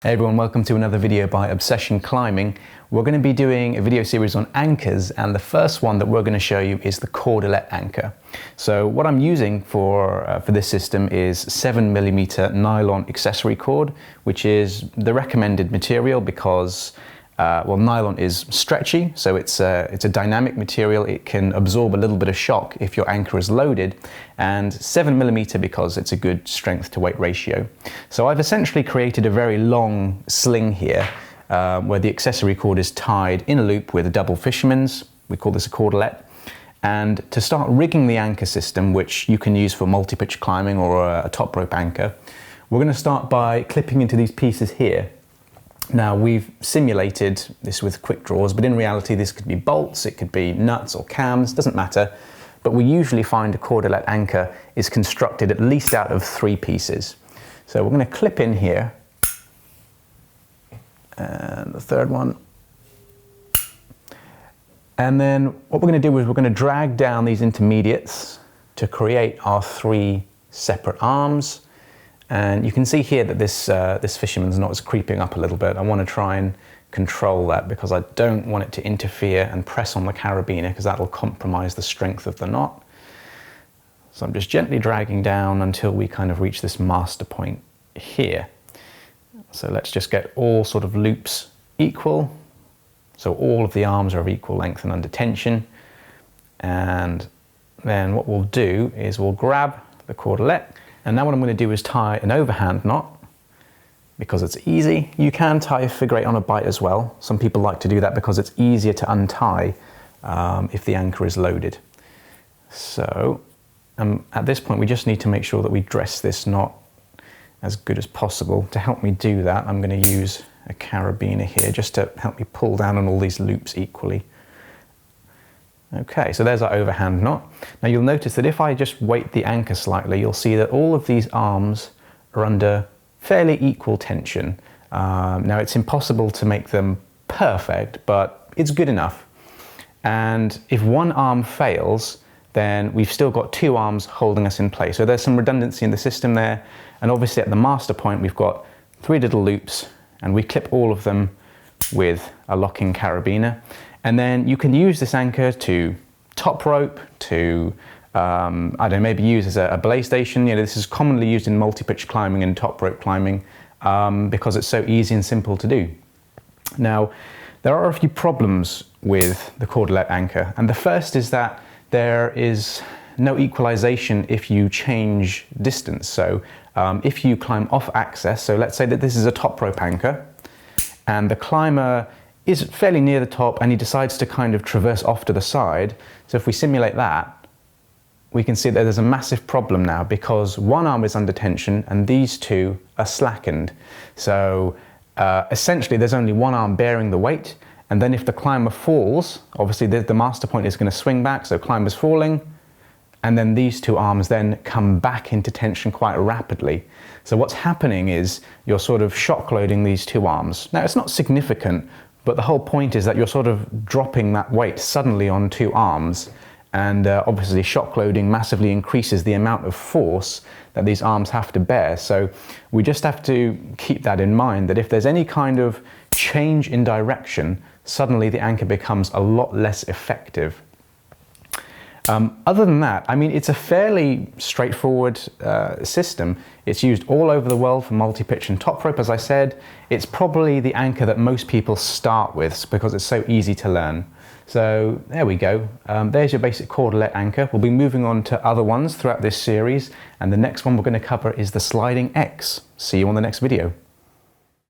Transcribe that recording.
Hey everyone, welcome to another video by Obsession Climbing. We're going to be doing a video series on anchors, and the first one that we're going to show you is the Cordelette anchor. So what I'm using for this system is 7mm nylon accessory cord, which is the recommended material because well, nylon is stretchy, so it's a dynamic material. It can absorb a little bit of shock if your anchor is loaded, and 7mm because it's a good strength to weight ratio. So I've essentially created a very long sling here where the accessory cord is tied in a loop with a double fisherman's. We call this a cordelette. And to start rigging the anchor system, which you can use for multi-pitch climbing or a top rope anchor, we're going to start by clipping into these pieces here. Now, we've simulated this with quick draws, but in reality this could be bolts, it could be nuts or cams, doesn't matter. But we usually find a cordelette anchor is constructed at least out of 3 pieces. So we're going to clip in here, and the third one. And then what we're going to do is we're going to drag down these intermediates to create our 3 separate arms. And you can see here that this fisherman's knot is creeping up a little bit. I want to try and control that because I don't want it to interfere and press on the carabiner because that'll compromise the strength of the knot. So I'm just gently dragging down until we kind of reach this master point here. So let's just get all sort of loops equal. So all of the arms are of equal length and under tension. And then what we'll do is we'll grab the cordelette. And now what I'm going to do is tie an overhand knot because it's easy. You can tie a figure 8 on a bight as well. Some people like to do that because it's easier to untie if the anchor is loaded. So at this point we just need to make sure that we dress this knot as good as possible. To help me do that, I'm going to use a carabiner here just to help me pull down on all these loops equally. Okay, so there's our overhand knot. Now you'll notice that if I just weight the anchor slightly, you'll see that all of these arms are under fairly equal tension. Now it's impossible to make them perfect, but it's good enough. And if one arm fails, then we've still got 2 arms holding us in place. So there's some redundancy in the system there. And obviously at the master point, we've got 3 little loops, and we clip all of them with a locking carabiner. And then you can use this anchor to top rope, to, I don't know, maybe use as a belay station. You know, this is commonly used in multi-pitch climbing and top rope climbing because it's so easy and simple to do. Now, there are a few problems with the cordelette anchor. And the first is that there is no equalization if you change distance. So if you climb off axis, so let's say that this is a top rope anchor, and the climber is fairly near the top and he decides to kind of traverse off to the side. So if we simulate that, we can see that there's a massive problem now because one arm is under tension and these 2 are slackened. So essentially there's only one arm bearing the weight, and then if the climber falls, obviously the master point is going to swing back, so climber's falling, and then these 2 arms then come back into tension quite rapidly. So what's happening is you're sort of shock loading these 2 arms. Now it's not significant, but the whole point is that you're sort of dropping that weight suddenly on 2 arms, and obviously shock loading massively increases the amount of force that these arms have to bear. So we just have to keep that in mind, that if there's any kind of change in direction, suddenly the anchor becomes a lot less effective. Other than that, I mean, it's a fairly straightforward system. It's used all over the world for multi-pitch and top rope, as I said. It's probably the anchor that most people start with because it's so easy to learn. So there we go. There's your basic cordelette anchor. We'll be moving on to other ones throughout this series, and the next one we're going to cover is the sliding X. See you on the next video.